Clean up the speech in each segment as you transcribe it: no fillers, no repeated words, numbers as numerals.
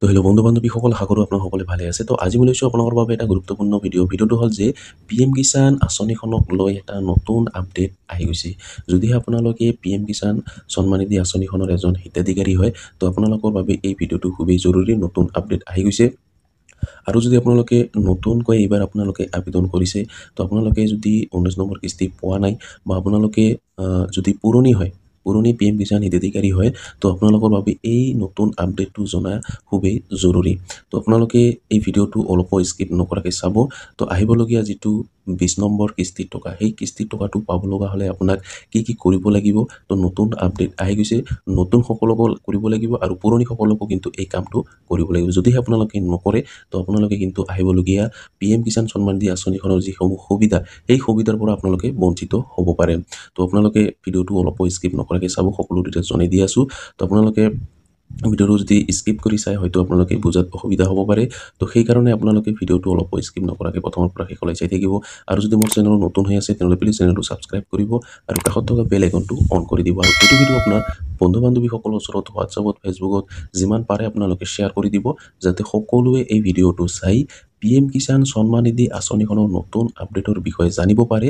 তো হেল্ল' বন্ধু বান্ধৱীসকল, আশা কৰোঁ আপোনাৰ সকলোৱে ভালে আছে। তো আজি মই লৈছোঁ আপোনালোকৰ বাবে এটা গুৰুত্বপূৰ্ণ ভিডিঅ'টো হ'ল যে PM কিষাণ আঁচনিখনক লৈ এটা নতুন আপডেট আহি গৈছে। যদিহে আপোনালোকে PM কিষাণ সন্মান নিধি আঁচনিখনৰ এজন হিতাধিকাৰী হয়, তো আপোনালোকৰ বাবে এই ভিডিঅ'টো খুবেই জৰুৰী। নতুন আপডেট আহি গৈছে। আৰু যদি আপোনালোকে নতুনকৈ এইবাৰ আপোনালোকে আবেদন কৰিছে, তো আপোনালোকে যদি 19 নম্বৰ কিস্তি পোৱা নাই বা আপোনালোকে যদি পুৰণি PM কিষাণ হিতাধিকাৰী হয়, তো আপোনালোকৰ বাবে এই নতুন আপডেটটো জনা খুবেই জৰুৰী। তো আপোনালোকে এই ভিডিঅ'টো অলপো স্কিপ নকৰাকৈ চাব। তো আহিবলগীয়া যিটো 20 নম্বৰ কিস্তিৰ টকা, সেই কিস্তিৰ টকাটো পাব লগা হ'লে আপোনাক কি কৰিব লাগিব। তো নতুন আপডেট আহি গৈছে, নতুন সকলকো কৰিব লাগিব আৰু পুৰণি সকলকো কিন্তু এই কামটো কৰিব লাগিব। যদিহে আপোনালোকে নকৰে, তো আপোনালোকে কিন্তু আহিবলগীয়া PM কিষাণ সন্মান নিধি আঁচনিখনৰ যিসমূহ সুবিধা, সেই সুবিধাৰ পৰা আপোনালোকে বঞ্চিত হ'ব পাৰে। তো আপোনালোকে ভিডিঅ'টো অলপো স্কিপ নকৰাকৈ চাব, সকলো ডিটেইলছ জনাই দি আছোঁ। তো আপোনালোকে ভিডিঅ'টো যদি স্কিপ কৰি চাই হয়তো আপোনালোকে বুজাত অসুবিধা হ'ব পাৰে। তো সেইকাৰণে আপোনালোকে ভিডিঅ'টো অলপো স্কিপ নকৰাকৈ প্ৰথমৰ পৰা শেষলৈ চাই থাকিব। আৰু যদি মোৰ চেনেল নতুন হৈ আছে, তেনেহ'লে প্লিজ চেনেলটো ছাবস্ক্ৰাইব কৰিব আৰু কাষত থকা বেল আইকনটো অন কৰি দিব। আৰু এইটো ভিডিঅ' আপোনাৰ বন্ধু বান্ধৱীসকলৰ ওচৰত হোৱাটছআপত, ফেচবুকত যিমান পাৰে আপোনালোকে শ্বেয়াৰ কৰি দিব, যাতে সকলোৱে এই ভিডিঅ'টো চাই PM কিষাণ সন্মান নিধি আঁচনিখনৰ নতুন আপডেটৰ বিষয়ে জানিব পাৰে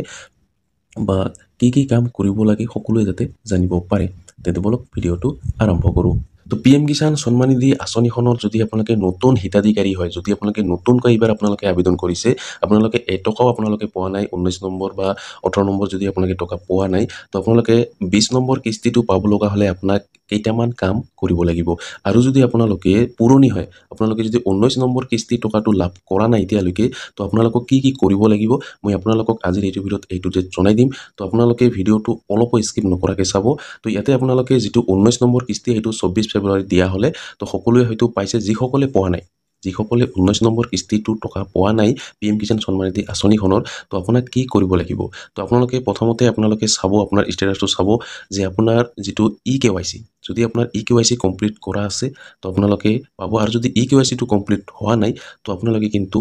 বা কি কাম কৰিব লাগে সকলোৱে যাতে জানিব পাৰে। তেন্তে বলক ভিডিঅ'টো আৰম্ভ কৰোঁ। তো PM কিষাণ সন্মান নিধি আঁচনিখনৰ যদি আপোনালোকে নতুন হিতাধিকাৰী হয়, যদি আপোনালোকে নতুনকৈ এইবাৰ আপোনালোকে আবেদন কৰিছে, আপোনালোকে এটকাও আপোনালোকে পোৱা নাই, 19 নম্বৰ বা 18 নম্বৰ যদি আপোনালোকে টকা পোৱা নাই, তো আপোনালোকে 20 নম্বৰ কিস্তিটো পাব লগা হ'লে আপোনাক কেইটামান কাম কৰিব লাগিব। আৰু যদি আপোনালোকে পুৰণি হয়, আপোনালোকে যদি 19 নম্বৰ কিস্তি টকাটো লাভ কৰা নাই এতিয়ালৈকে, তো আপোনালোকক কি কৰিব লাগিব মই আপোনালোকক আজিৰ এইটো ভিডিঅ'ত জনাই দিম। তো আপোনালোকে ভিডিঅ'টো অলপো স্কিপ নকৰাকৈ চাব। তো ইয়াতে আপোনালোকে যিটো 19 নম্বৰ কিস্তি, সেইটো 24 ফেব্ৰুৱাৰী দিয়া হ'লে, তো সকলোৱে হয়তো পাইছে। যিসকলে পোৱা নাই, যিসকলে 19 নম্বৰ কিস্তিটোৰ টকা পোৱা নাই PM কিষাণ সন্মান নিধি আঁচনিখনৰ, তো আপোনাক কি কৰিব লাগিব। তো আপোনালোকে প্ৰথমতে আপোনালোকে চাব, আপোনাৰ ষ্টেটাছটো চাব যে আপোনাৰ যিটো eKYC, যদি আপোনাৰ eKYC কমপ্লিট কৰা আছে, তো আপোনালোকে পাব। আৰু যদি eKYCটো কমপ্লিট হোৱা নাই, তো আপোনালোকে কিন্তু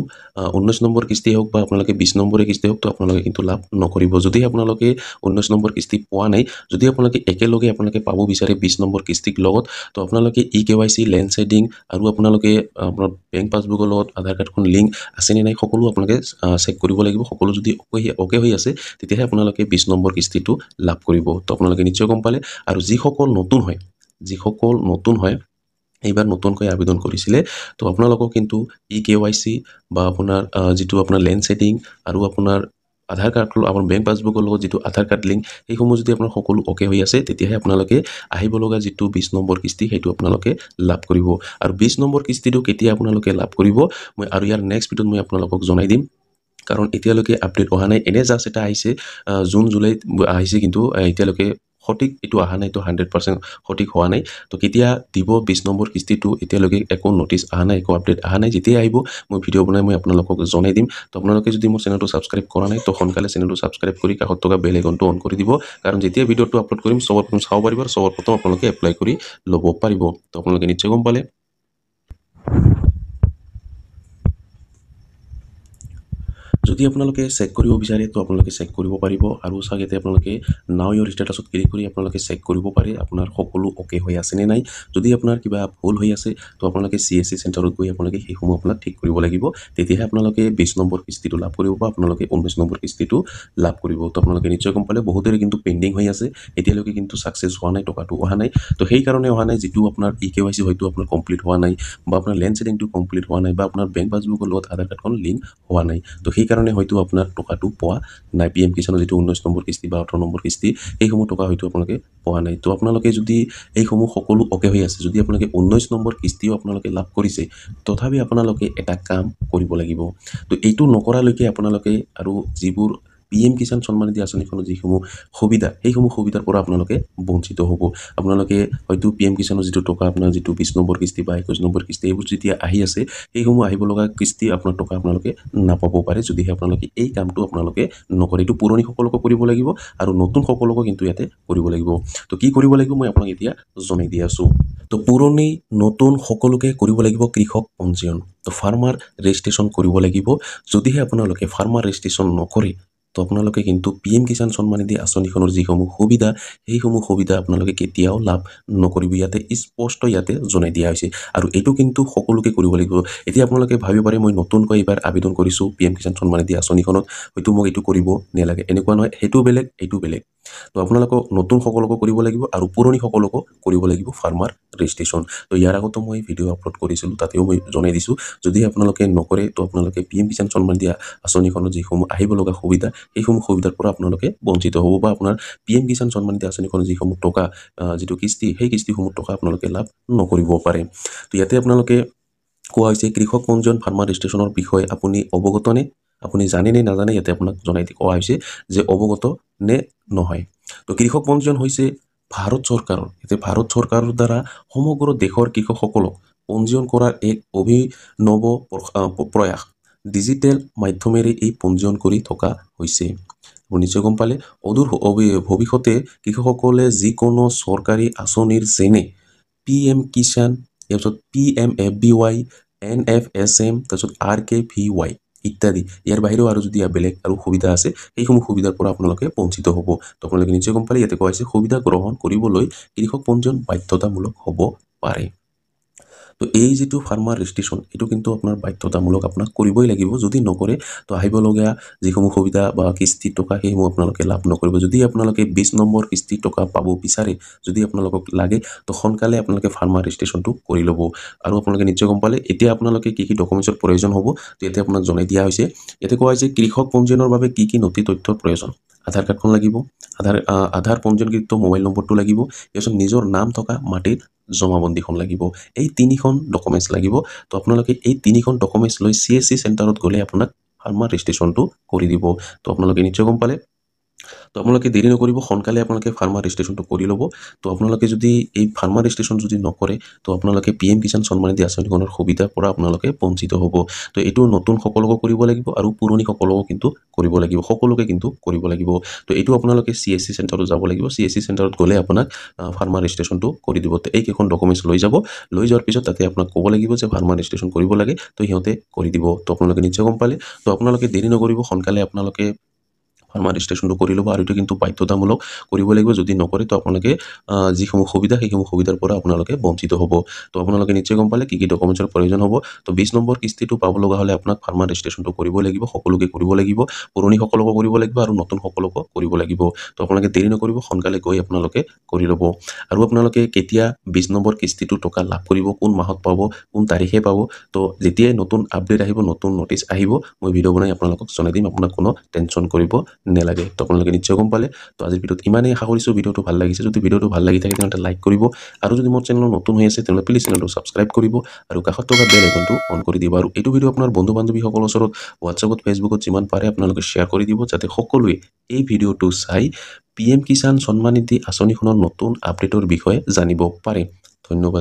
19 নম্বৰ কিস্তি হওক বা আপোনালোকে 20 নম্বৰে কিস্তি হওক, তো আপোনালোকে কিন্তু লাভ নকৰিব। যদি আপোনালোকে 19 নম্বৰ কিস্তি পোৱা নাই, যদি আপোনালোকে একেলগে আপোনালোকে পাব বিচাৰে 20 নম্বৰ কিস্তিৰ লগত, তো আপোনালোকে eKYC, লেণ্ড শ্বেডিং আৰু আপোনালোকে আপোনাৰ বেংক পাছবুকৰ লগত আধাৰ কাৰ্ডখন লিংক আছেনে নাই, সকলো আপোনালোকে চেক কৰিব লাগিব। সকলো যদি অ'কে হৈ আছে, তেতিয়াহে আপোনালোকে 20 নম্বৰ কিস্তিটো লাভ কৰিব। তো আপোনালোকে নিশ্চয় গম পালে। আৰু যিসকল নতুন হয় এইবাৰ নতুনকৈ আবেদন কৰিছিলে, তো আপোনালোকক কিন্তু eKYC বা আপোনাৰ যিটো আপোনাৰ লেণ্ড শ্বেডিং আৰু আপোনাৰ আধাৰ কাৰ্ড, আপোনাৰ বেংক পাছবুকৰ লগত যিটো আধাৰ কাৰ্ড লিংক, সেইসমূহ যদি আপোনাৰ সকলো অ'কে হৈ আছে, তেতিয়াহে আপোনালোকে আহিব লগা যিটো 20 নম্বৰ কিস্তি, সেইটো আপোনালোকে লাভ কৰিব। আৰু 20 নম্বৰ কিস্তিটো কেতিয়া আপোনালোকে লাভ কৰিব, মই আৰু ইয়াৰ নেক্সট ভিডিঅ'ত মই আপোনালোকক জনাই দিম। কাৰণ এতিয়ালৈকে আপডেট অহা নাই, এনে জাষ্ট এটা আহিছে, জুন জুলাইত আহিছে, কিন্তু এতিয়ালৈকে সঠিক এইটো অহা নাই, তো 100% সঠিক হোৱা নাই। তো কেতিয়া দিব 20 নম্বৰ কিস্তিটো, এতিয়ালৈকে একো নটিছ অহা নাই, একো আপডেট অহা নাই। যেতিয়া আহিব মই ভিডিঅ' বনাই মই আপোনালোকক জনাই দিম। তো আপোনালোকে যদি মোৰ চেনেলটো ছাবস্ক্ৰাইব কৰা নাই, তো সোনকালে চেনেলটো ছাবস্ক্ৰাইব কৰি কাষত থকা বেল আইকনটো অন কৰি দিব। কাৰণ যেতিয়া ভিডিঅ'টো আপলোড কৰিম, চবৰ প্ৰথম চাব পাৰিব আৰু চবৰ প্ৰথম আপোনালোকে এপ্লাই কৰি ল'ব পাৰিব। তো আপোনালোকে নিশ্চয় গম পালে। যদি আপোনালোকে চেক কৰিব বিচাৰে, তো আপোনালোকে চেক কৰিব পাৰিব। আৰু চাগেতে আপোনালোকে নাও ইয়ৰ ষ্টেটাছত ক্লিক কৰি আপোনালোকে চেক কৰিব পাৰে আপোনাৰ সকলো অ'কে হৈ আছে নে নাই। যদি আপোনাৰ কিবা ভুল হৈ আছে, তো আপোনালোকে CSC চেণ্টাৰত গৈ আপোনালোকে সেইসমূহ আপোনাক ঠিক কৰিব লাগিব। তেতিয়াহে আপোনালোকে 20 নম্বৰ কিস্তিটো লাভ কৰিব বা আপোনালোকে 19 নম্বৰ কিস্তিটো লাভ কৰিব। তো আপোনালোকে নিশ্চয় গম পালে। বহুতৰে কিন্তু পেণ্ডিং হৈ আছে, এতিয়ালৈকে কিন্তু ছাকচেছ হোৱা নাই, টকাটো অহা নাই। তো সেইকাৰণে অহা নাই, যিটো আপোনাৰ eKYC হয়তো আপোনাৰ কমপ্লিট হোৱা নাই, বা আপোনাৰ লেণ্ড শ্বেডিংটো কমপ্লিট হোৱা নাই, বা আপোনাৰ বেংক পাছবুকৰ লগত আধাৰ কাৰ্ডখন লিংক হোৱা নাই। তো সেইকাৰণে হয়তো আপোনাৰ টকাটো পোৱা নাই। PM কিষাণৰ যিটো 19 নম্বৰ কিস্তি বা 18 নম্বৰ কিস্তি, সেইসমূহ টকা হয়তো আপোনালোকে পোৱা নাই। তো আপোনালোকে যদি এইসমূহ সকলো অ'কে হৈ আছে, যদি আপোনালোকে 19 নম্বৰ কিস্তিও আপোনালোকে লাভ কৰিছে, তথাপি আপোনালোকে এটা কাম কৰিব লাগিব। তো এইটো নকৰালৈকে আপোনালোকে আৰু যিবোৰ PM কিষাণ সন্মান নিধি আঁচনিখনৰ যিসমূহ সুবিধা, সেইসমূহ সুবিধাৰ পৰা আপোনালোকে বঞ্চিত হ'ব। আপোনালোকে হয়তো PM কিষাণৰ যিটো টকা, আপোনাৰ যিটো 20 নম্বৰ কিস্তি বা 21 নম্বৰ কিস্তি, এইবোৰ যেতিয়া আহি আছে, সেইসমূহ আহিব লগা কিস্তি আপোনাৰ টকা আপোনালোকে নাপাব পাৰে, যদিহে আপোনালোকে এই কামটো আপোনালোকে নকৰে। এইটো পুৰণি সকলকো কৰিব লাগিব আৰু নতুন সকলকো কিন্তু ইয়াতে কৰিব লাগিব। তো কি কৰিব লাগিব মই আপোনাক এতিয়া জনাই দি আছোঁ। তো পুৰণি নতুন সকলোকে কৰিব লাগিব কৃষক পঞ্জীয়ন। তো ফাৰ্মাৰ ৰেজিষ্ট্ৰেশ্যন কৰিব লাগিব। যদিহে আপোনালোকে ফাৰ্মাৰ ৰেজিষ্ট্ৰেশ্যন নকৰে, তো আপোনালোকে কিন্তু PM কিষাণ সন্মান নিধি আঁচনিখনৰ যিসমূহ সুবিধা সেইসমূহ সুবিধা আপোনালোকে কেতিয়াও লাভ নকৰিব ইয়াতে স্পষ্ট ইয়াতে জনাই দিয়া হৈছে আৰু এইটো কিন্তু সকলোকে কৰিব লাগিব এতিয়া আপোনালোকে ভাবিব পাৰে মই নতুনকৈ এবাৰ আবেদন কৰিছোঁ PM কিষাণ সন্মান নিধি আঁচনিখনত হয়তো মোক এইটো কৰিব নালাগে এনেকুৱা নহয় সেইটো বেলেগ এইটো বেলেগ তো আপোনালোকক নতুন সকলোকো কৰিব লাগিব আৰু পুৰণি সকলোকো কৰিব লাগিব ফাৰ্মাৰ ৰেজিষ্ট্ৰেশ্যন তো ইয়াৰ আগতো মই ভিডিঅ' আপলোড কৰিছিলোঁ তাতেও মই জনাই দিছোঁ যদি আপোনালোকে নকৰে তো আপোনালোকে PM কিষাণ সন্মান নিধি আঁচনিখনত যিসমূহ আহিব লগা সুবিধা সেইসমূহ সুবিধাৰ পৰা আপোনালোকে বঞ্চিত হ'ব বা আপোনাৰ PM কিষাণ সন্মান নিধি আঁচনিখনৰ যিসমূহ টকা যিটো কিস্তি সেই কিস্তিসমূহ টকা আপোনালোকে লাভ নকৰিব পাৰে তো ইয়াতে আপোনালোকে কোৱা হৈছে কৃষক পঞ্জীয়ন ফাৰ্মাৰ ৰেজিষ্ট্ৰেশ্যনৰ বিষয়ে আপুনি অৱগত নে আপুনি জানে নে নাজানে ইয়াতে আপোনাক জনাই কোৱা হৈছে যে অৱগত নে নহয় তো কৃষক পঞ্জীয়ন হৈছে ভাৰত চৰকাৰৰ দ্বাৰা সমগ্ৰ দেশৰ কৃষকসকলক পঞ্জীয়ন কৰাৰ এক অভিনৱ প্ৰয়াস ডিজিটেল মাধ্যমেৰে এই পঞ্জীয়ন কৰি থকা হৈছে নিশ্চয় গম পালে অদূৰ ভৱিষ্যতে কৃষকসকলে যিকোনো চৰকাৰী আঁচনিৰ যেনে PM কিষাণ তাৰপিছত PMFBY NFSM তাৰপিছত RKVY ইত্যাদি ইয়াৰ বাহিৰেও আৰু যদি বেলেগ আৰু সুবিধা আছে সেইসমূহ সুবিধাৰ পৰা আপোনালোকে বঞ্চিত হ'ব তো আপোনালোকে নিশ্চয় গম পালে ইয়াতে কোৱা হৈছে সুবিধা গ্ৰহণ কৰিবলৈ কৃষক পঞ্জীয়ন বাধ্যতামূলক হ'ব পাৰে তো এই যিটো ফাৰ্মাৰ ৰেজিষ্ট্ৰেশ্যন এইটো কিন্তু আপোনাৰ বাধ্যতামূলক আপোনাক কৰিবই লাগিব যদি নকৰে তো আহিবলগীয়া যিসমূহ সুবিধা বা কিস্তি টকা সেইসমূহ আপোনালোকে লাভ নকৰিব যদি আপোনালোকে 20 নম্বৰ কিস্তি টকা পাব বিচাৰে যদি আপোনালোকক লাগে তো সোনকালে আপোনালোকে ফাৰ্মাৰ ৰেজিষ্ট্ৰেশ্যনটো কৰি ল'ব আৰু আপোনালোকে নিশ্চয় গম পালে এতিয়া আপোনালোকে কি কি ডকুমেণ্টছৰ প্ৰয়োজন হ'ব তো এতিয়া আপোনাক জনাই দিয়া হৈছে ইয়াতে কোৱা হৈছে কৃষক পঞ্জীয়নৰ বাবে কি নথি তথ্যৰ প্ৰয়োজন আধাৰ কাৰ্ডখন লাগিব আধাৰ পঞ্জীয়নকৃত মোবাইল নম্বৰটো লাগিব ইয়াৰ নিজৰ নাম থকা মাটিৰ জমাবন্দীখন লাগিব এই তিনিখন ডকুমেণ্টছ লাগিব তো আপোনালোকে এই তিনিখন ডকুমেণ্টছ লৈ CSC চেণ্টাৰত গ'লে আপোনাক ফাৰ্মাৰ ৰেজিষ্ট্ৰেশ্যনটো কৰি দিব তো আপোনালোকে নিশ্চয় গম পালে তো আপোনালোকে দেৰি নকৰিব সোনকালে আপোনালোকে ফাৰ্মাৰ ৰেজিষ্ট্ৰেশ্যনটো কৰি ল'ব তো আপোনালোকে যদি এই ফাৰ্মাৰ ৰেজিষ্ট্ৰেশ্যন যদি নকৰে তো আপোনালোকে PM কিষাণ সন্মান নিধি আঁচনিখনৰ সুবিধাৰ পৰা আপোনালোকে বঞ্চিত হ'ব তো এইটো নতুন সকলোকো কৰিব লাগিব আৰু পুৰণি সকলোকো কিন্তু কৰিব লাগিব সকলোকে কিন্তু কৰিব লাগিব তো এইটো আপোনালোকে CSC চেণ্টাৰত যাব লাগিব CSC চেণ্টাৰত গ'লে আপোনাক ফাৰ্মাৰ ৰেজিষ্ট্ৰেশ্যনটো কৰি দিব তো এইকেইখন ডকুমেণ্টছ লৈ যোৱাৰ পিছত তাতে আপোনাক ক'ব লাগিব যে ফাৰ্মাৰ ৰেজিষ্ট্ৰেশ্যন কৰিব লাগে তো সিহঁতে কৰি দিব তো আপোনালোকে নিশ্চয় গম পালে তো আপোনালোকে দেৰি নকৰিব সোনকালে আপোনালোকে ফাৰ্মাৰ ৰেজিষ্ট্ৰেশ্যনটো কৰি ল'ব আৰু এইটো কিন্তু বাধ্যতামূলক কৰিব লাগিব যদি নকৰে তো আপোনালোকে যিসমূহ সুবিধা সেইসমূহ সুবিধাৰ পৰা আপোনালোকে বঞ্চিত হ'ব তো আপোনালোকে নিশ্চয় গম পালে কি ডকুমেণ্টছৰ প্ৰয়োজন হ'ব তো 20 নম্বৰ কিস্তিটো পাব লগা হ'লে আপোনাক ফাৰ্মাৰ ৰেজিষ্ট্ৰেশ্যনটো কৰিব লাগিব সকলোকে কৰিব লাগিব পুৰণি সকলোকো কৰিব লাগিব আৰু নতুন সকলোকো কৰিব লাগিব তো আপোনালোকে দেৰি নকৰিব সোনকালে গৈ আপোনালোকে কৰি ল'ব আৰু আপোনালোকে কেতিয়া 20 নম্বৰ কিস্তিটো টকা লাভ কৰিব কোন মাহত পাব কোন তাৰিখে পাব তো যেতিয়াই নতুন আপডেট আহিব নতুন নটিচ আহিব মই ভিডিঅ' বনাই আপোনালোকক জনাই দিম আপোনাক কোনো টেনশ্যন কৰিব নেলাগে তো আপোনালোকে নিশ্চয় গম পালে তো আজিৰ ভিডিঅ'ত ইমানেই আশা কৰিছোঁ ভিডিঅ'টো ভাল লাগিছে যদি ভিডিঅ'টো ভাল লাগি থাকে তেন্তে লাইক কৰিব আৰু যদি মোৰ চেনেল নতুন হৈ আছে তেন্তে প্লিজ চেনেলটো ছাবস্ক্ৰাইব কৰিব আৰু কাষত থকা বেল আইকনটো অন কৰি দিব আৰু এইটো ভিডিঅ' আপোনাৰ বন্ধু বান্ধৱীসকলৰ ওচৰত হোৱাটছআপত ফেচবুকত যিমান পাৰে আপোনালোকে শ্বেয়াৰ কৰি দিব যাতে সকলোৱে এই ভিডিঅ'টো চাই PM কিষাণ সন্মান নিধি আঁচনিখনৰ নতুন আপডেটৰ বিষয়ে জানিব পাৰে ধন্যবাদ